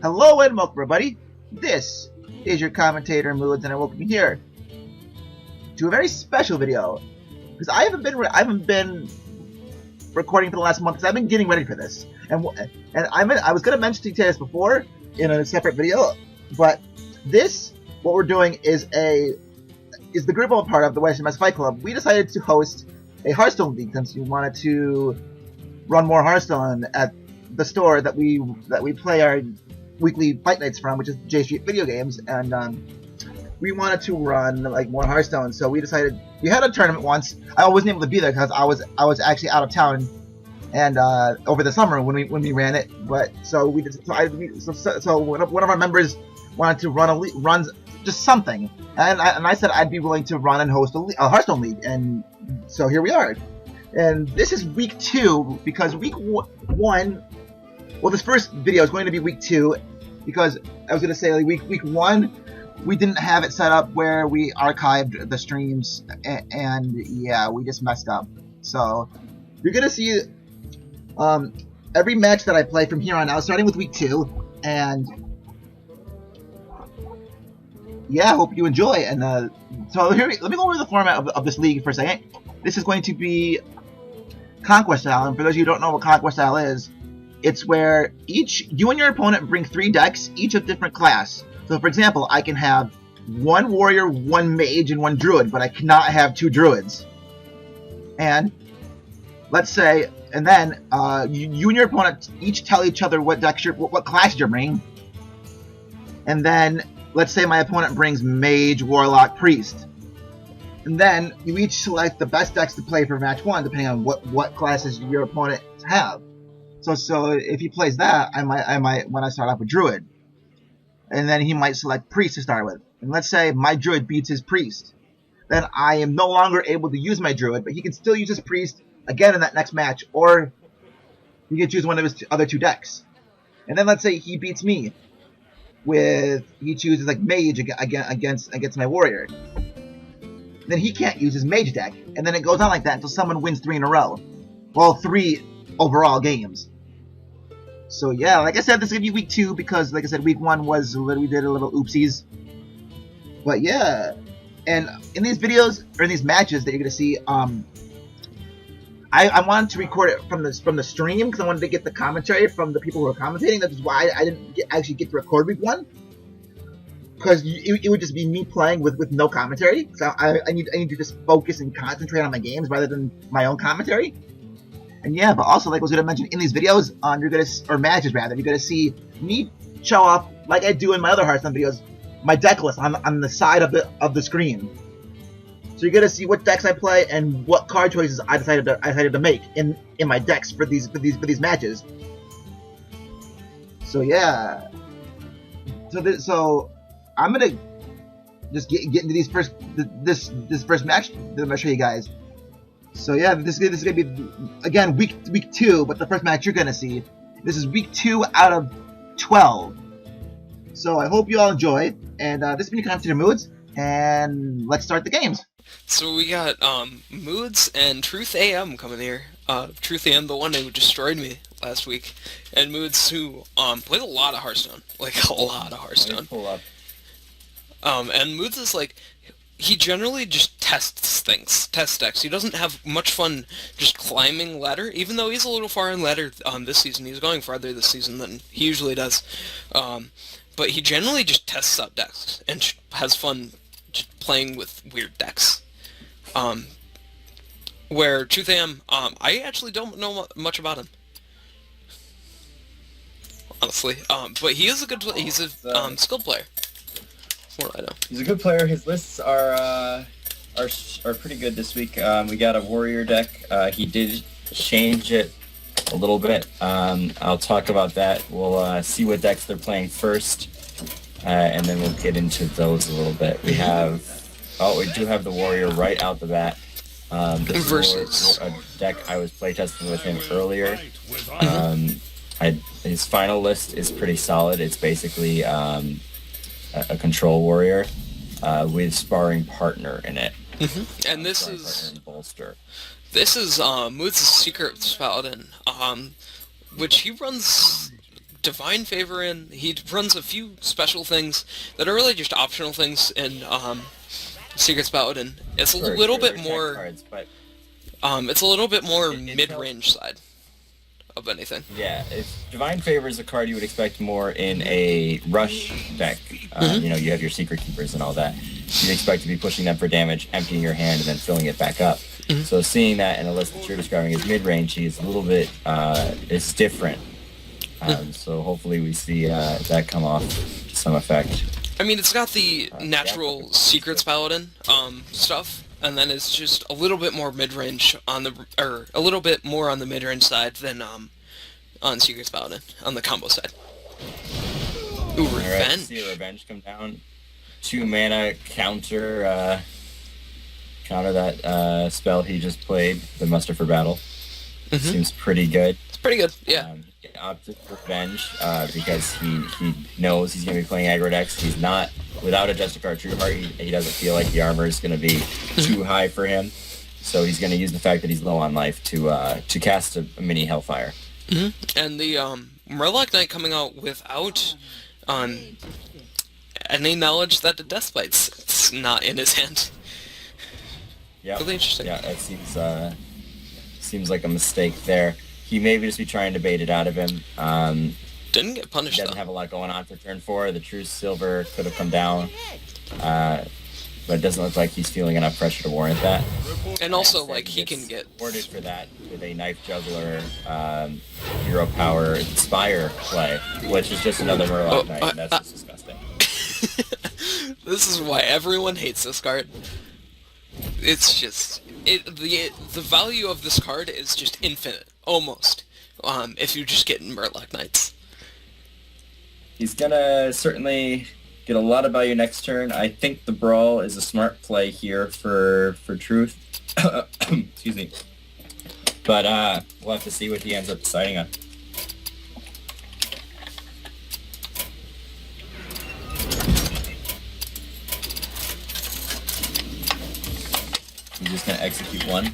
Hello and welcome, everybody. This is your commentator Moods, and I welcome you here to a very special video because I haven't been recording for the last month because I've been getting ready for this, and I was gonna mention to you this before in a separate video, but what we're doing is the group I'm a part of, the WesternMassFightClub. We decided to host a Hearthstone League since we wanted to run more Hearthstone at the store that we play our weekly fight nights from, which is J Street Video Games, and we wanted to run like more Hearthstone. So we decided we had a tournament once. I wasn't able to be there because I was actually out of town, and over the summer when we ran it. But so we did. So one of our members wanted to run just something, and I said I'd be willing to run and host a Hearthstone League, and so here we are. And this is week 2 because week 1. Well, this first video is going to be week 2 because I was going to say like week 1 we didn't have it set up where we archived the streams, and yeah, we just messed up. So you're going to see every match that I play from here on out, starting with week 2, and yeah, I hope you enjoy. And so here, let me go over the format of this league for a second. This is going to be Conquest Style, and for those of you who don't know what Conquest Style is, it's where you and your opponent bring 3 decks, each of different class. So for example, I can have 1 warrior, 1 mage, and 1 druid, but I cannot have 2 druids. And let's say, and then you and your opponent each tell each other what class you're bringing. And then let's say my opponent brings mage, warlock, priest. And then you each select the best decks to play for match 1, depending on what classes your opponent have. So if he plays that, I might when I start off with druid, and then he might select priest to start with. And let's say my druid beats his priest, then I am no longer able to use my druid, but he can still use his priest again in that next match, or he can choose one of his other 2 decks. And then let's say he beats me he chooses like mage against my warrior. Then he can't use his mage deck, and then it goes on like that until someone wins 3 in a row. Well, 3 overall games. So yeah, like I said, this is gonna be week 2 because, like I said, week 1 we did a little oopsies. But yeah, and in these videos or in these matches that you're gonna see, I wanted to record it from the stream because I wanted to get the commentary from the people who are commentating. That's why I didn't actually get to record week 1. Because it would just be me playing with no commentary. So I need to just focus and concentrate on my games rather than my own commentary. And yeah, but also, like I was going to mention, in these videos, or matches rather, you're going to see me show off, like I do in my other Hearthstone videos, my deck list on the side of the screen. So you're going to see what decks I play and what card choices I decided to make in my decks for these matches. So yeah. So I'm gonna just get into this first match that I'm gonna show you guys. So yeah, this is gonna be again week 2, but the first match you're gonna see, this is week 2 out of 12. So I hope you all enjoy, and this has been your commentator Moods, and let's start the games. So we got Moods and TruthAM coming here. TruthAM, the one who destroyed me last week, and Moods, who played a lot of Hearthstone, like a lot of Hearthstone. And Moods is like, he generally just tests decks. He doesn't have much fun just climbing ladder, even though he's a little far in ladder this season. He's going farther this season than he usually does. But he generally just tests out decks and has fun just playing with weird decks. Where TruthAM, I actually don't know much about him, honestly. But he is a good player. He's a skilled player. That's what I know. He's a good player. His lists are pretty good this week. We got a warrior deck. He did change it a little bit. I'll talk about that. We'll see what decks they're playing first, and then we'll get into those a little bit. We do have the warrior right out the bat. Versus a deck I was playtesting with him earlier. His final list is pretty solid. It's basically a control warrior with sparring partner in it. And this is bolster. This is Moods' Secret Paladin, which he runs Divine Favor in. He runs a few special things that are really just optional things in Secret Paladin. It's a little bit more. Cards, but it's a little bit more it mid-range side of anything. Yeah, Divine Favor is a card you would expect more in a rush deck. You know, you have your Secret Keepers and all that. You'd expect to be pushing them for damage, emptying your hand, and then filling it back up. So seeing that in a list that you're describing as mid-range, he's a little bit, it's different. So hopefully we see that come off to some effect. I mean, it's got the natural Secrets Paladin stuff, and then it's just a little bit more mid-range on the, or a little bit more on the mid-range side than on Secrets Paladin, on the combo side. Ooh, Revenge. Alright, see a Revenge come down. 2 mana counter that spell he just played, the Muster for Battle. Seems pretty good. It's pretty good, yeah. He opted for Revenge because he knows he's going to be playing aggro decks. He's not, without a Justicar Trueheart, he doesn't feel like the armor is going to be too high for him. So he's going to use the fact that he's low on life to cast a mini Hellfire. And the Murloc Knight coming out without any knowledge that the Death Bite's not in his hand. Yeah, really interesting. Yeah, it seems like a mistake there. He may just be trying to bait it out of him. Didn't get punished, He doesn't have a lot going on for turn 4. The True Silver could have come down. But it doesn't look like he's feeling enough pressure to warrant that. And also, like, he can get rewarded for that with a Knife Juggler, Hero Power, Inspire play, which is just another Murloc Knight, and that's just disgusting. This is why everyone hates this card. It's just the value of this card is just infinite, almost. If you just get Murloc Knights. He's gonna certainly get a lot of value next turn. I think the Brawl is a smart play here for Truth. Excuse me. But we'll have to see what he ends up deciding on. He's just gonna execute one.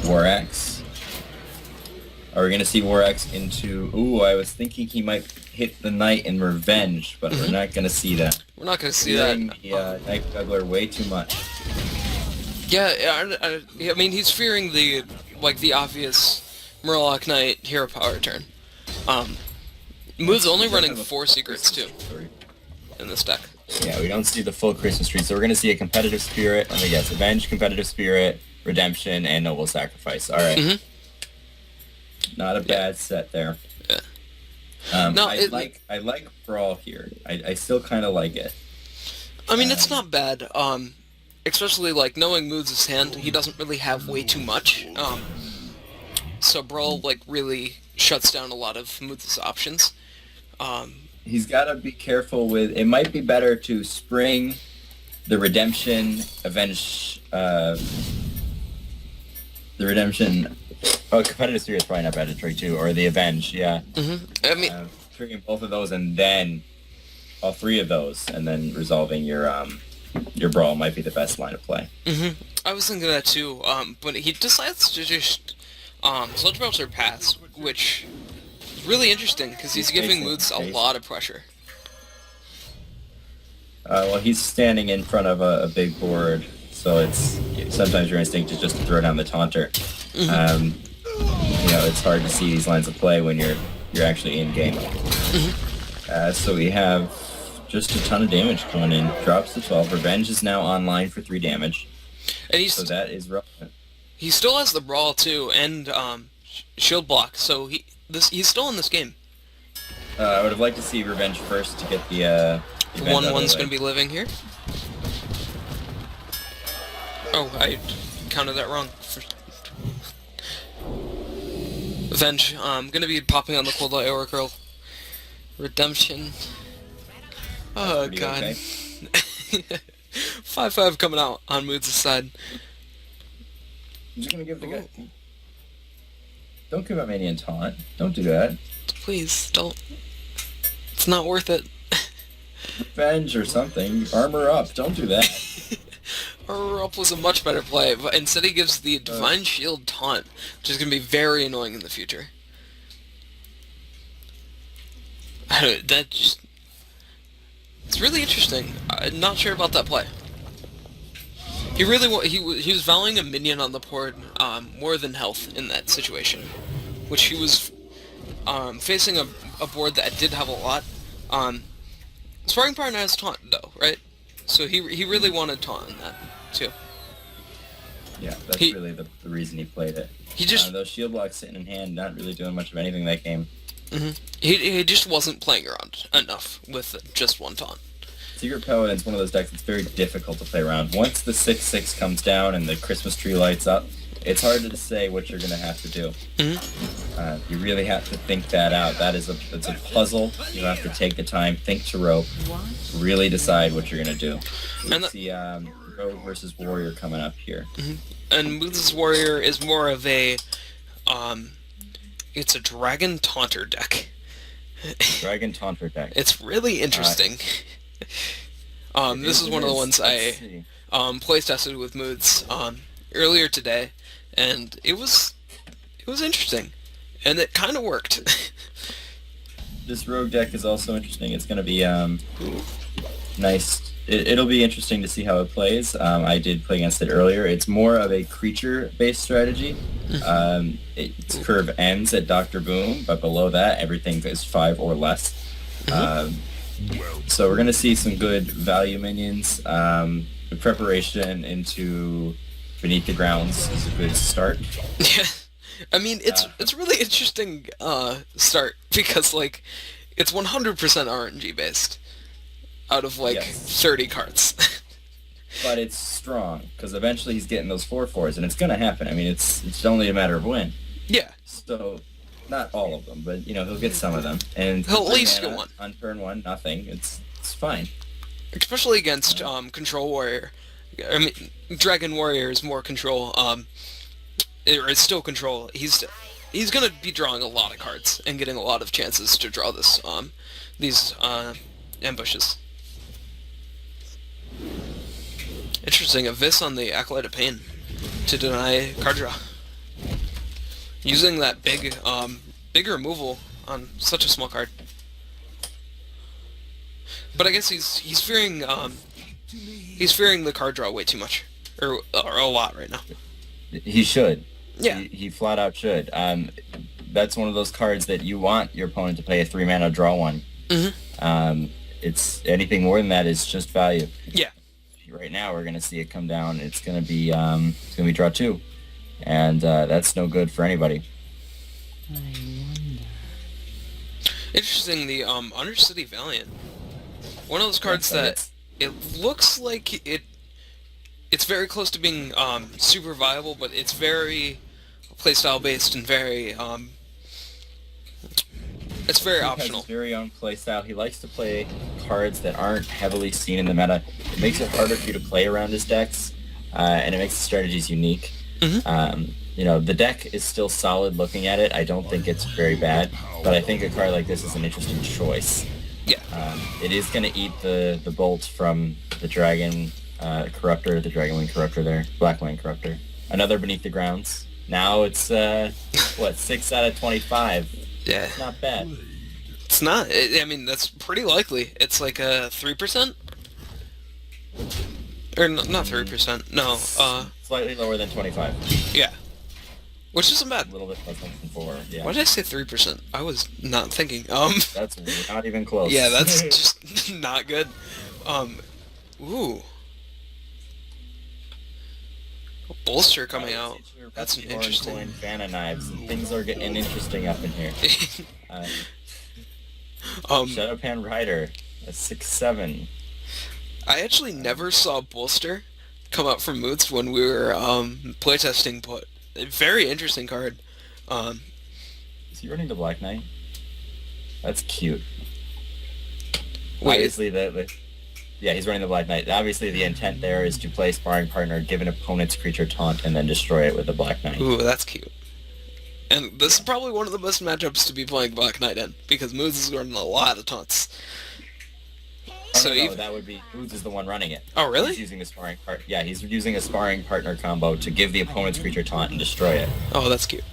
War Axe. Are we gonna see War Axe into... Ooh, I was thinking he might hit the Knight in Revenge, but we're not gonna see that. We're not gonna see that. The Knife Juggler way too much. Yeah, I mean, he's fearing the obvious Murloc Knight Hero Power turn. Mood's only running 4 secrets, too, in this deck. Yeah, we don't see the full Christmas tree, so we're going to see a Competitive Spirit, and yes, Avenge, Competitive Spirit, Redemption, and Noble Sacrifice. Alright. Not a bad set there. Yeah. No, I like Brawl here. I still kind of like it. I mean, it's not bad. Especially, like, knowing Moods' hand, he doesn't really have way too much. So Brawl, like, really shuts down a lot of Moods' options. He's got to be careful with... It might be better to spring the Redemption, Avenge... the Redemption... Oh, Competitive Spirit is probably not bad to trade too, or the Avenge, yeah. I mean... triggering both of those and then all 3 of those, and then resolving your Brawl might be the best line of play. I was thinking that too, but he decides to just Sludge Belcher pass, which is really interesting, because he's giving Moods a lot of pressure. Well, he's standing in front of a big board, so it's sometimes your instinct is just to throw down the Taunter. You know, it's hard to see these lines of play when you're actually in game. So we have just a ton of damage coming in. Drops to 12. Revenge is now online for 3 damage. And so that is relevant. He still has the Brawl too, and Shield Block, so he's still in this game. I would have liked to see Revenge first to get the 1/1's going to be living here. Oh, I counted that wrong. Revenge, going to be popping on the Cold Light Oracle. Redemption. Oh, God. Okay. 5/5 coming out on Moods' side. I'm just going to give the guy... Don't give up Minion Taunt. Don't do that. Please, don't. It's not worth it. Revenge or something. Armor up. Don't do that. Armor up was a much better play, but instead he gives the Divine Shield Taunt, which is going to be very annoying in the future. That just... It's really interesting. I'm not sure about that play. He really he was valuing a minion on the board more than health in that situation, which he was facing a board that did have a lot. Sparring partner has taunt though, right? So he really wanted taunt in that too. Yeah, that's really the reason he played it. He just those shield blocks sitting in hand, not really doing much of anything that game. He just wasn't playing around enough with just one taunt. Secret Paladin's one of those decks that's very difficult to play around. Once the 6/6 comes down and the Christmas tree lights up, it's hard to say what you're going to have to do. You really have to think that out. It's a puzzle. You have to take the time, think to rope, really decide what you're going to do. Let's see Rogue versus Warrior coming up here. And Moods Warrior is more of a... it's a Dragon Taunter deck. Dragon Taunter deck. It's really interesting. This is one of the ones I play tested with Moods earlier today, and it was interesting, and it kind of worked. This rogue deck is also interesting. It's going to be nice. It'll be interesting to see how it plays. I did play against it earlier. It's more of a creature-based strategy. Its curve ends at Dr. Boom, but below that, everything is 5 or less. So we're going to see some good value minions. The preparation into Beneath the Grounds is a good start. Yeah, I mean, it's really interesting start, because, like, it's 100% RNG based out of, like, 30 cards. But it's strong, because eventually he's getting those 4/4s, and it's going to happen. I mean, it's only a matter of when. Yeah. So... not all of them, but he'll get some of them, and he'll at least get one. On turn 1, nothing. It's fine. Especially against Control Warrior. I mean, Dragon Warrior is more control. It's still control. He's gonna be drawing a lot of cards and getting a lot of chances to draw these ambushes. Interesting. A Vis on the Acolyte of Pain to deny card draw. Using that big removal on such a small card. But I guess he's fearing the card draw way too much, or a lot right now. He should. Yeah. He flat out should. That's one of those cards that you want your opponent to play a 3-mana draw one. It's anything more than that is just value. Yeah. Right now we're gonna see it come down. It's gonna be draw 2. And that's no good for anybody. Interesting, the Undercity Valiant. One of those cards that it looks like it's very close to being super viable, but it's very playstyle based and very it's very optional. He has his very own playstyle. He likes to play cards that aren't heavily seen in the meta. It makes it harder for you to play around his decks, and it makes the strategies unique. The deck is still solid looking at it. I don't think it's very bad, but I think a card like this is an interesting choice. Yeah. It is going to eat the bolt from the Dragon Corruptor, the Dragonwing Corruptor there, Blackwing Corruptor. Another Beneath the Grounds. Now it's, 6 out of 25. Yeah. It's not bad. It's not. I mean, that's pretty likely. It's like a 3%? Or not 3%. No. Slightly lower than 25. Yeah. Which isn't bad. A little bit less than 4, yeah. Why did I say 3%? I was not thinking. That's not even close. Yeah, that's just not good. Ooh. A bolster coming out. That's an interesting. Vanna knives, and things are getting interesting up in here. Shadowpan Rider, a 6/7. I actually never saw bolster come out from Moods when we were playtesting, but a very interesting card. Is he running the Black Knight? That's cute. Wait. Obviously, yeah, he's running the Black Knight. Obviously, the intent there is to play sparring partner, give an opponent's creature taunt, and then destroy it with the Black Knight. Ooh, that's cute. And this is probably one of the best matchups to be playing Black Knight in, because Moods is running a lot of taunts. No, that would be Moods is the one running it. Oh, really? He's using a sparring part. Yeah, he's using a sparring partner combo to give the opponent's creature taunt and destroy it. Oh, that's cute.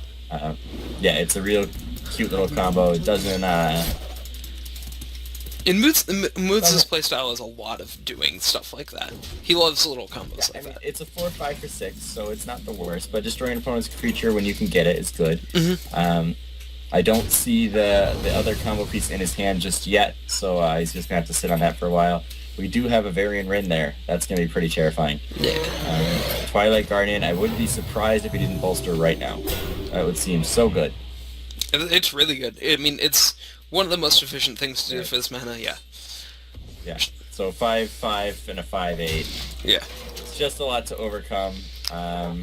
Yeah, it's a real cute little combo. It doesn't In Moods' playstyle is a lot of doing stuff like that. He loves little combos like that. It's a 4-5 for 6, so it's not the worst, but destroying an opponent's creature when you can get it is good. I don't see the other combo piece in his hand just yet, so he's just going to have to sit on that for a while. We do have a Varian Rin there. That's going to be pretty terrifying. Yeah. Twilight Guardian, I wouldn't be surprised if he didn't bolster right now. That would seem so good. It's really good. I mean, it's one of the most efficient things to do for this mana, yeah. Yeah, so 5-5 and a 5-8. Yeah. It's just a lot to overcome.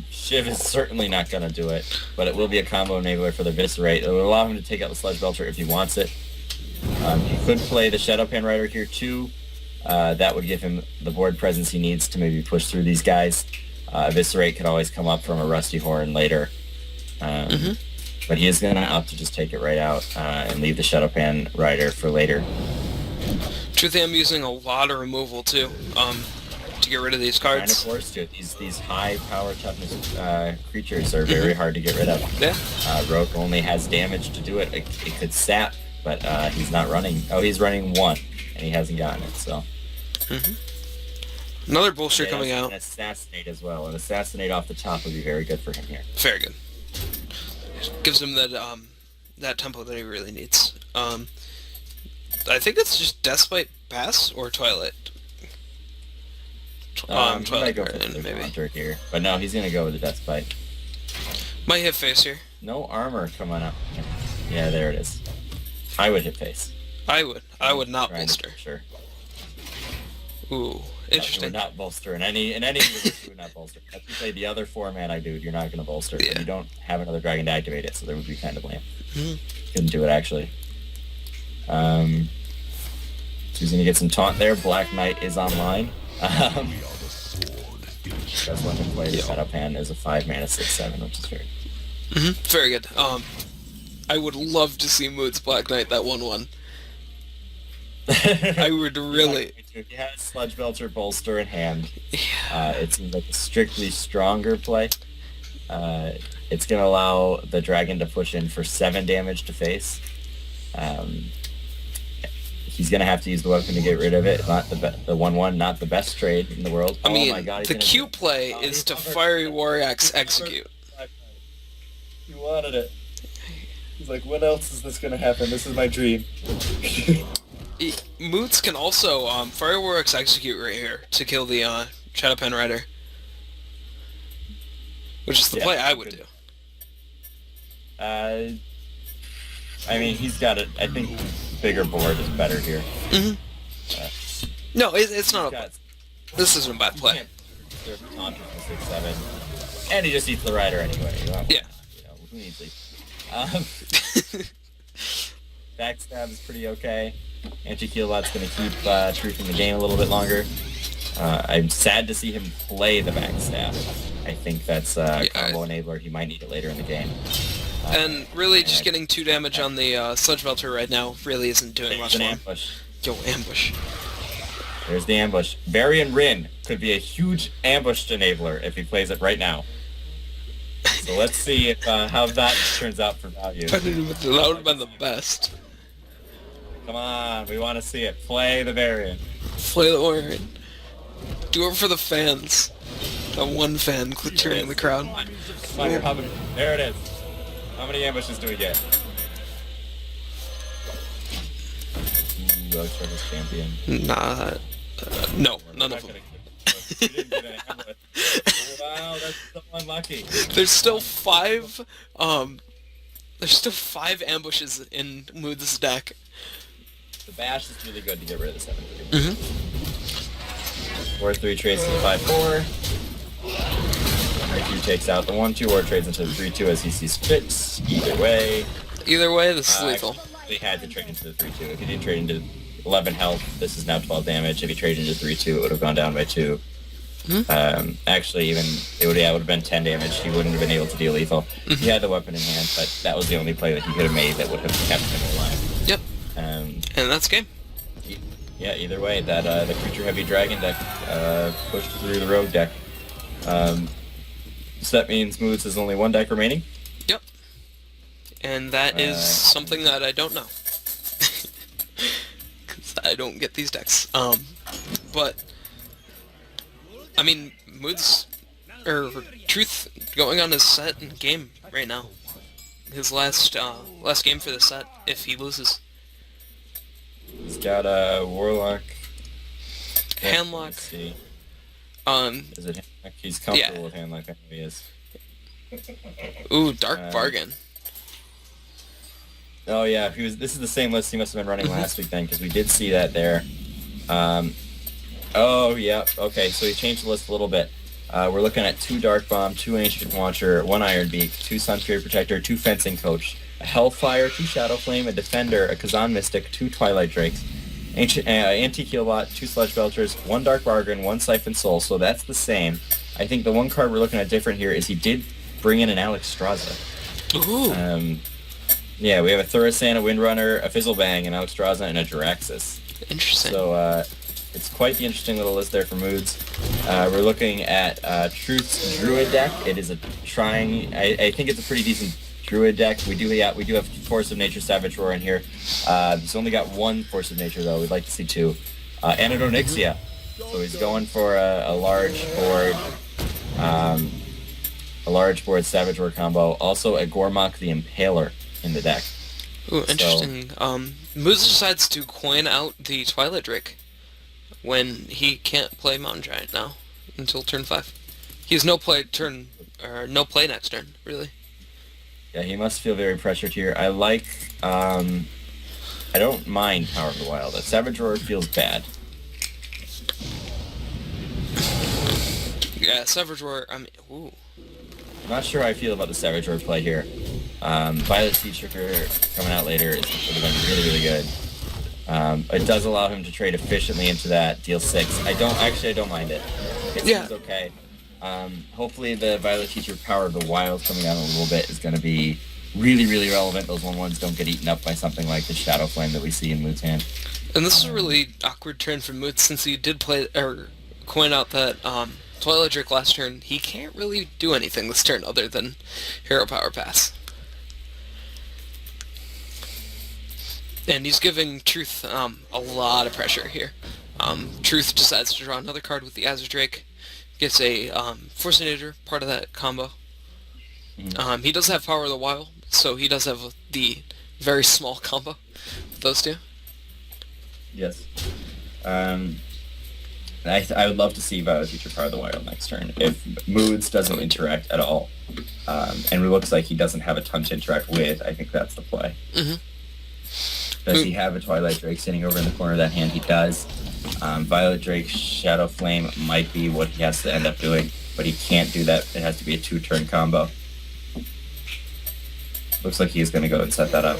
Shiv is certainly not going to do it, but it will be a combo enabler for the Viscerate. It will allow him to take out the Sludge Belcher if he wants it. He could play the Shadowpan Rider here too. That would give him the board presence he needs to maybe push through these guys. Viscerate could always come up from a Rusty Horn later. But he is going to opt to just take it right out and leave the Shadowpan Rider for later. TruthAM using a lot of removal too, to get rid of these cards. Kind of forced to. These high power toughness creatures are very hard to get rid of. Yeah. Rogue only has damage to do it. It could sap, but he's not running. Oh, he's running 1, and he hasn't gotten it, so. Another bolster coming out. An Assassinate as well. An Assassinate off the top would be very good for him here. Very good. Gives him that tempo that he really needs. I think it's just Deathbite Pass or Twilight. Twilight go for the maybe. Hunter here, but no, he's gonna go with the Deathbite. Might hit face here. No armor coming up. Yeah, there it is. I would hit face. I would not bolster. Sure. Ooh, interesting. You would not bolster in any you would not bolster. If you play the other 4-mana dude, you're not gonna bolster. Yeah. You don't have another dragon to activate it, so that would be kind of lame. Couldn't do it actually. So he's gonna get some taunt there. Black Knight is online. Does let him play the setup hand as a 5-mana 6/7, which is very good. Very good. I would love to see Moods Black Knight that 1/1. I would really. If you had Sludge Belcher bolster in hand, it seems like a strictly stronger play. It's going to allow the dragon to push in for 7 damage to face. He's going to have to use the weapon to get rid of it. Not the 1/1, not the best trade in the world. I mean, my God, the Q play is to Fiery Warriors execute. He wanted it. He's like, what else is this going to happen? This is my dream. Moods can also Fiery Warriors execute right here to kill the Shadowpan Rider. Which is the play I would do. I mean, he's got it. I think bigger board is better here. No, it's not a... This isn't a bad play. And he just eats the rider anyway. Yeah. You know, who needs these? Backstab is pretty okay. Anti-Keelbot's going to keep Truth in the game a little bit longer. I'm sad to see him play the backstab. I think that's a combo enabler. He might need it later in the game. And really, just getting 2 damage on the Sludge Belcher right now really isn't doing much more. Ambush. Yo, ambush. There's the ambush. Varian Rin could be a huge ambush enabler if he plays it right now. So let's see if how that turns out for value. That would have been the best. Come on, we want to see it. Play the Varian. Play the Varian. Do it for the fans. That one fan cheering in the crowd. There it is. How many ambushes do we get? Rogue Service Champion. Nah. No, none of them. You didn't get an ambush. Wow, that's so unlucky. There's still 5 ambushes in Moods' deck. The bash is really good to get rid of the 7/3. 4/3 trades to the 5/4. 3/2 takes out the 1/2 or trades into the 3/2 as he sees fit. Either way, this is lethal. He had to trade into the 3/2. If he didn't trade into 11 health, this is now 12 damage. If he traded into 3/2, it would have gone down by 2. Actually, even it would have been 10 damage. He wouldn't have been able to deal lethal. He had the weapon in hand, but that was the only play that he could have made that would have kept him alive. Yep. And that's game. Yeah, either way, that the creature-heavy dragon deck pushed through the rogue deck. So that means Moods has only 1 deck remaining? Yep. And that is something that I don't know. Truth. I don't get these decks. But I mean, Truth going on his set and game right now. His last game for the set. If he loses, he's got a Warlock. Handlock. Let's see. Is it Handlock? He's comfortable with Handlock. I know he is. Ooh, Dark Bargain. Oh yeah, this is the same list he must have been running last week then, because we did see that there. Oh yeah, okay, so he changed the list a little bit. We're looking at 2 Dark Bomb, 2 Ancient Watcher, 1 Iron Beak, 2 Sun Fury Protector, 2 Fencing Coach, a Hellfire, 2 Shadow Flame, a Defender, a Kazan Mystic, 2 Twilight Drakes, Antique Healbot, 2 Sludge Belchers, 1 Dark Bargain, 1 Siphon Soul, so that's the same. I think the one card we're looking at different here is he did bring in an Alex Straza. Ooh. Yeah, we have a Thursan, a Windrunner, a Fizzlebang, an Alex Straza, and a Jiraxis. Interesting. So, it's quite the interesting little list there for Moods. We're looking at Truth's Druid deck. It is I think it's a pretty decent Druid deck. We do have Force of Nature Savage Roar in here. He's only got 1 Force of Nature though. We'd like to see 2. Anadonixia. So he's going for a large board Savage Roar combo. Also a Gormok the Impaler in the deck. Ooh, interesting. Moods decides to coin out the Twilight Drake when he can't play Mountain Giant now until turn 5. He has no play next turn, really. Yeah, he must feel very pressured here. I don't mind Power of the Wild. A Savage Roar feels bad. Yeah, Savage Roar, ooh. I'm not sure how I feel about the Savage Roar play here. Violet Teacher coming out later would have been really, really good. It does allow him to trade efficiently into that, deal 6. I don't mind it. It seems okay. Hopefully the Violet Teacher Power of the Wild coming out a little bit is going to be really, really relevant. Those 1/1s don't get eaten up by something like the Shadow Flame that we see in Mood's hand. And this is a really awkward turn for Mood, since he did coin out that Twilight Drake last turn. He can't really do anything this turn other than Hero Power Pass. And he's giving Truth a lot of pressure here. Truth decides to draw another card with the Azure Drake. Gets a Force of Nature, part of that combo. Mm-hmm. He does have Power of the Wild, so he does have the very small combo with those 2. Yes. I would love to see Violet Teacher Power of the Wild next turn. If Moods doesn't interact at all, and it looks like he doesn't have a ton to interact with, I think that's the play. Mm-hmm. Does he have a Twilight Drake sitting over in the corner of that hand? He does. Violet Drake Shadow Flame might be what he has to end up doing, but he can't do that. It has to be a 2-turn combo. Looks like he's going to go and set that up.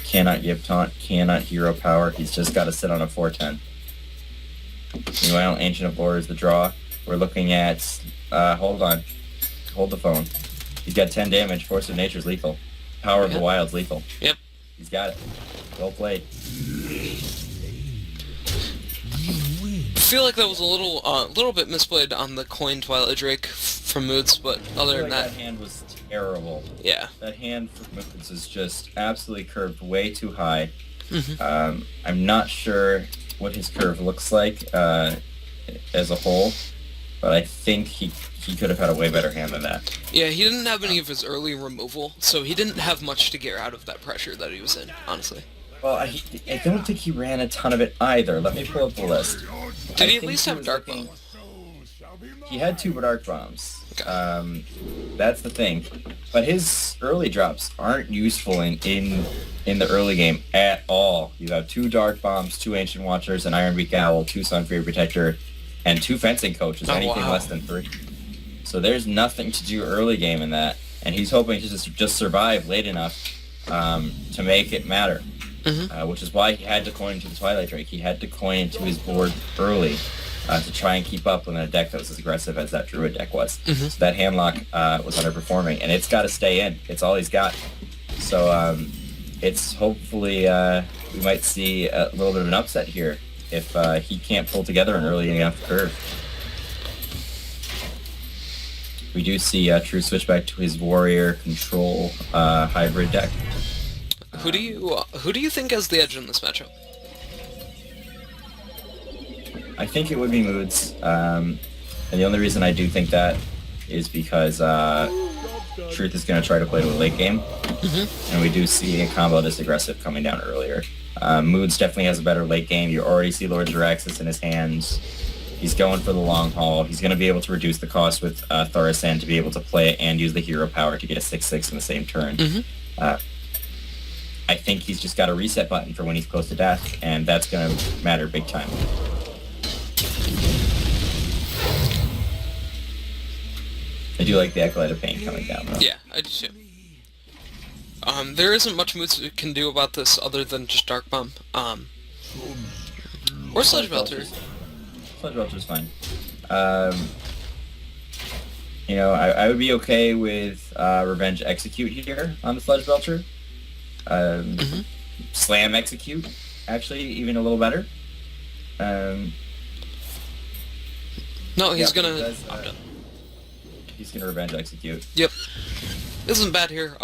Cannot give taunt, cannot hero power. He's just got to sit on a 4/10. Meanwhile, Ancient of Lore is the draw. We're looking at... hold on. Hold the phone. He's got 10 damage. Force of Nature's lethal. Power of the Wild's lethal. Yep. He's got it. Well played. I feel like that was a little bit misplayed on the coin Twilight Drake from Moods, but other than that... That hand was terrible. Yeah. That hand for Moods is just absolutely curved way too high. Mm-hmm. I'm not sure what his curve looks like as a whole, but I think he could have had a way better hand than that. Yeah, he didn't have any of his early removal, so he didn't have much to get out of that pressure that he was in, honestly. Well, I don't think he ran a ton of it either. Let me pull up the list. Did he at least have Dark Bomb? He had 2 Dark Bombs. Okay. That's the thing. But his early drops aren't useful in the early game at all. You have 2 Dark Bombs, 2 Ancient Watchers, an Iron Beak Owl, 2 Sun Fury Protector, and 2 Fencing Coaches, anything less than 3. So there's nothing to do early game in that, and he's hoping to just survive late enough to make it matter. Mm-hmm. Which is why he had to coin into the Twilight Drake. He had to coin into his board early to try and keep up with a deck that was as aggressive as that Druid deck was. Mm-hmm. So that handlock was underperforming, and it's got to stay in. It's all he's got. So it's hopefully we might see a little bit of an upset here if he can't pull together an early enough curve. We do see True switch back to his Warrior Control hybrid deck. Who do you think has the edge in this matchup? I think it would be Moods, and the only reason I do think that is because Truth is going to try to play to a late game, and we do see a combo this aggressive coming down earlier. Moods definitely has a better late game. You already see Lord Jiraxis in his hands. He's going for the long haul. He's going to be able to reduce the cost with TruthAM to be able to play it and use the hero power to get a 6/6 in the same turn. I think he's just got a reset button for when he's close to death, and that's going to matter big time. I do like the Acolyte of Pain coming down, though. Yeah, I do too. There isn't much Moods can do about this other than just Dark Bomb. Or Sledge Belter. Sledge Belter's fine. You know, I would be okay with Revenge Execute here on the Sledge Belter. Slam Execute, actually, even a little better. No, he's yeah, gonna... He's gonna Revenge Execute. Yep. Isn't bad here.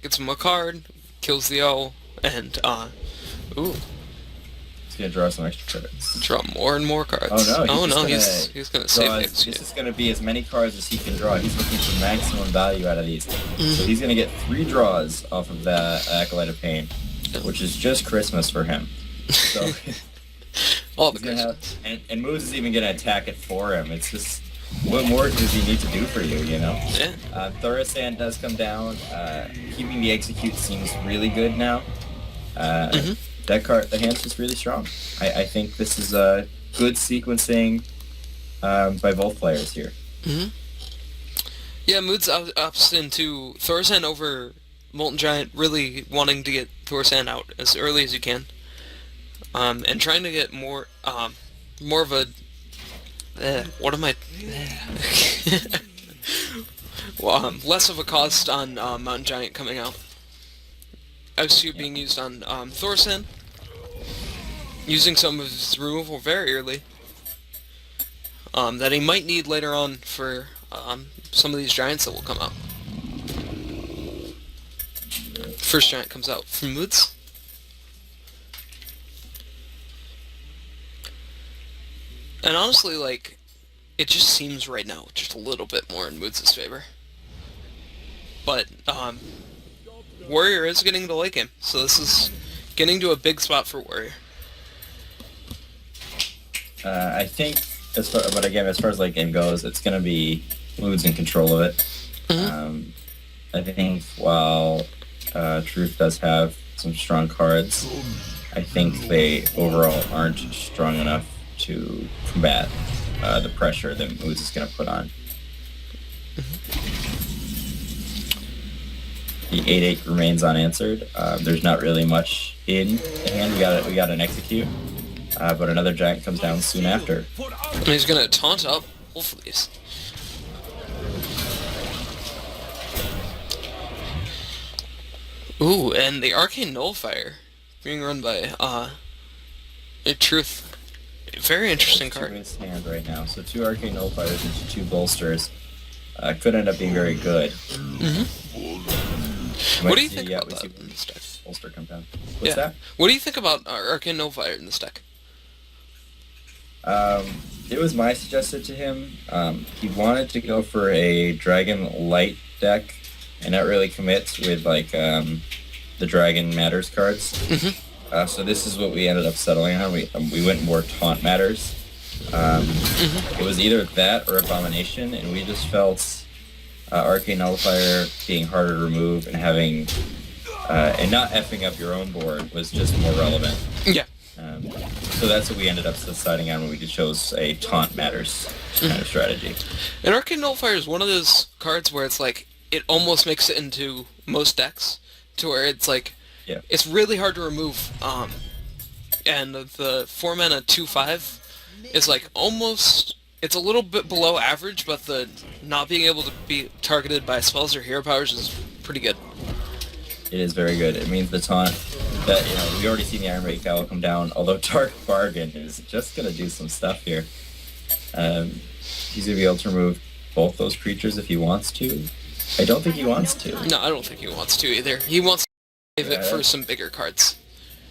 Gets him a card, kills the O, and, ooh. He's gonna draw some extra credits. Draw more and more cards. Oh no, he's gonna save the execute. This is gonna be as many cards as he can draw. He's looking for maximum value out of these. So he's gonna get 3 draws off of the Acolyte of Pain, which is just Christmas for him. So all the Christmas. And Moods is even gonna attack it for him. It's just, what more does he need to do for you, you know? Yeah. TruthAM does come down. Keeping the execute seems really good now. That card, the hand's just really strong. I think this is a good sequencing by both players here. Yeah, Moods ups into TruthAM over Molten Giant, really wanting to get TruthAM out as early as you can, and trying to get more of a what am I? Well, less of a cost on Mountain Giant coming out. Execute being used on TruthAM, using some of his removal very early, that he might need later on for some of these giants that will come out. First giant comes out from Moods. And honestly, like, it just seems right now just a little bit more in Moods' favor. But, Warrior is getting the late game, so this is getting to a big spot for Warrior. I think, as far as late game goes, it's going to be Moods in control of it. I think while Truth does have some strong cards, I think they overall aren't strong enough to combat the pressure that Moods is going to put on. The 8/8 remains unanswered. There's not really much in the hand. We got an execute, but another giant comes down soon after. And he's gonna taunt up both of these. Ooh, and the Arcane Nullifier being run by Truth. Very interesting card. In his hand right now, so 2 Arcane Nullifiers into 2 bolsters could end up being very good. What do you think about that in this deck? Bolster come down. What's that? What do you think about Arcane Nullifier in this deck? It was my suggestion to him. He wanted to go for a Dragon Light deck and not really commit with like the Dragon Matters cards. So this is what we ended up settling on. We went more Taunt Matters. It was either that or Abomination, and we just felt Arcane Nullifier being harder to remove and having and not effing up your own board was just more relevant. Yeah. So that's what we ended up deciding on when we chose a Taunt Matters kind of strategy. And Arcane Nullifier is one of those cards where it's like, it almost makes it into most decks, to where it's like, it's really hard to remove, and the 4-mana 2/5 is like almost, it's a little bit below average, but the not being able to be targeted by spells or hero powers is pretty good. It is very good. It means the taunt that, you know, we already seen the Iron Rate Cowl come down, although Dark Bargain is just going to do some stuff here. He's going to be able to remove both those creatures if he wants to. I don't think he wants to. No, I don't think he wants to either. He wants Save it for some bigger cards.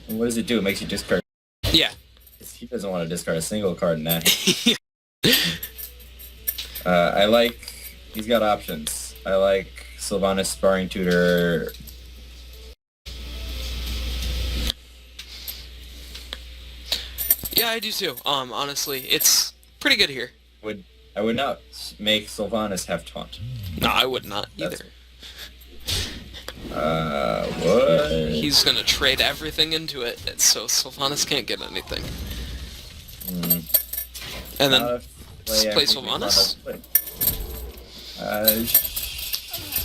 And what does it do? It makes you discard. Yeah. He doesn't want to discard a single card in that. I like... He's got options. I like Sylvanas Sparring Tutor. Yeah, I do too. Honestly, it's pretty good here. I would not make Sylvanas have taunt. No, I would not either. What? He's gonna trade everything into it, so Sylvanas can't get anything. And then play Sylvanas?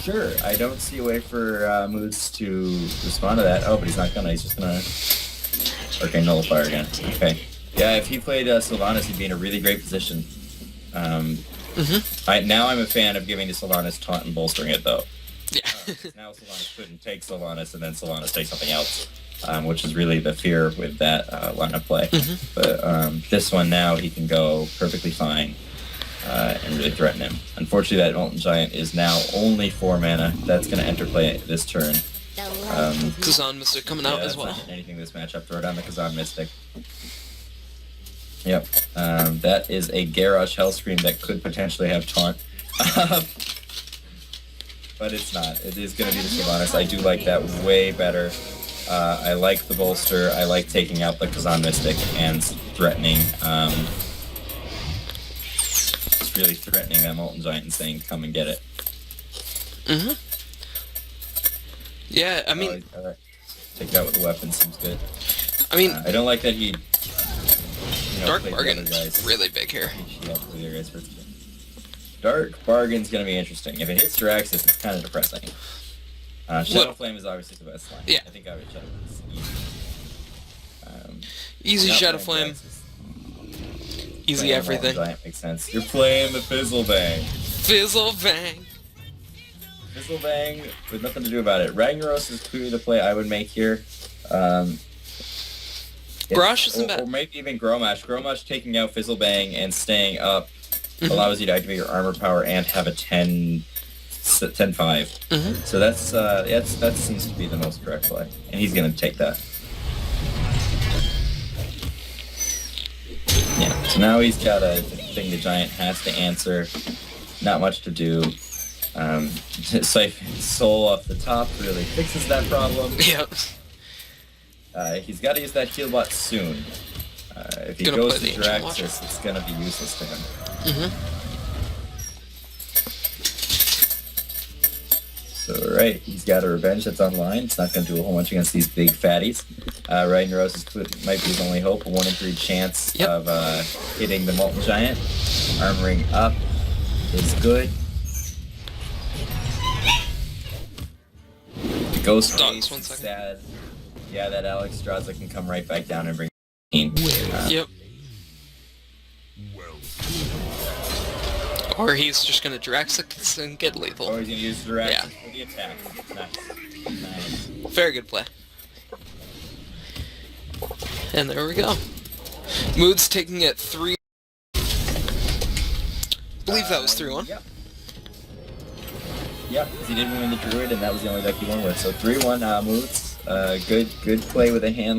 Sure. I don't see a way for Moods to respond to that. Oh, but he's not gonna. He's just gonna Arcane Nullifier again. Okay. Yeah, if he played Sylvanas, he'd be in a really great position. Now I'm a fan of giving to Sylvanas taunt and bolstering it, though. Yeah. Now Sylvanas couldn't take Sylvanas, and then Sylvanas take something else, which is really the fear with that line of play. But this one now, he can go perfectly fine and really threaten him. Unfortunately, that Molten Giant is now only 4 mana. That's going to enter play this turn. Kazan Mystic coming out as well. Anything this matchup, throw down the Kazan Mystic. Yep. That is a Garrosh Hellscream that could potentially have taunt. But it's not. It is going to be the Sylvanas. I do like that way better. I like the bolster. I like taking out the Kazan Mystic and threatening. Just really threatening that Molten Giant and saying, come and get it. Yeah, I mean... Take it out with the weapon seems good. I mean... I don't like that he... Dark Bargain is really big here. Dark Bargain's gonna be interesting. If it hits Jiraxis, it's kind of depressing. Shadow Flame is obviously the best line. Yeah. I think I would Shadow Flame. Easy Shadow Flame. Easy everything. Giant makes sense. You're playing the Fizzle Bang. Fizzle Bang. Fizzle Bang with nothing to do about it. Ragnaros is clearly the play I would make here. Grosh isn't bad. Or maybe even Gromash. Gromash taking out Fizzle Bang and staying up allows you to activate your armor power and have a 10-5. So that seems to be the most correct play. And he's going to take that. Yeah, so now he's got a thing the Giant has to answer. Not much to do. Siphon Soul off the top really fixes that problem. Yep. He's got to use that heal bot soon. If he goes to Jiraxis, it's going to be useless to him. So, right, he's got a Revenge that's online. It's not going to do a whole bunch against these big fatties. Ragnaros might be his only hope. A 1 in 3 chance of hitting the Molten Giant. Armoring up is good. The Ghost Face is sad. Yeah, that Alex Straza can come right back down and bring the team. Yep. Or he's just gonna Jiraxis and get lethal. Or he's gonna use Jiraxis for the attack. Nice. Very good play. And there we go. Moods taking it 3. I believe that was 3-1. Yep. Yep, he did win the Druid, and that was the only deck he won with. So 3-1 Moods. Good play with a hand.